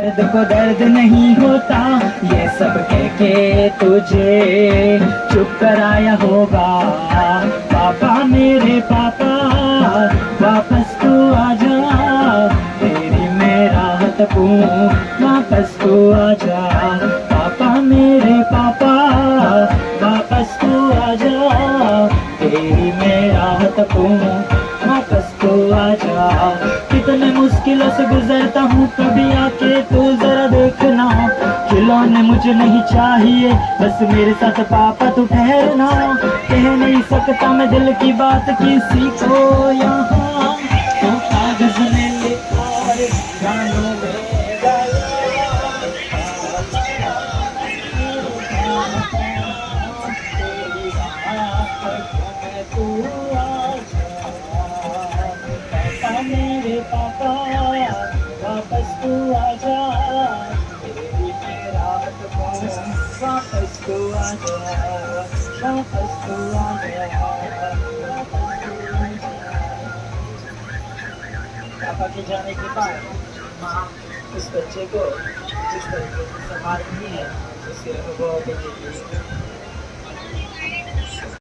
दर्द को दर्द नहीं होता, ये सब कह के तुझे चुप कराया होगा। पापा मेरे पापा वापस तू आजा, तेरी मैं राहत पूं वापस तू आजा। पापा मेरे पापा वापस तू आजा, तेरी मैं राहत पूं वापस तू आजा। कितने मुश्किलों से गुजरता हूँ, कभी आके तू जरा देखना। खिलौने मुझे नहीं चाहिए, बस मेरे साथ पापा तू ठहरना। कह नहीं सकता मैं दिल की बात किसी को यहाँ, तो कागज में लिख और गानों में गाया। तेरी राह में तू मेरे पापा वापस तू आजा, तेरी मैं राहत पाऊं वापस तू आजा, वापस तू आजा। पापा के जाने के बाद माँ उस बच्चे को जिस तरीके से संभाल रही है, उसके अनुभव को देखिए।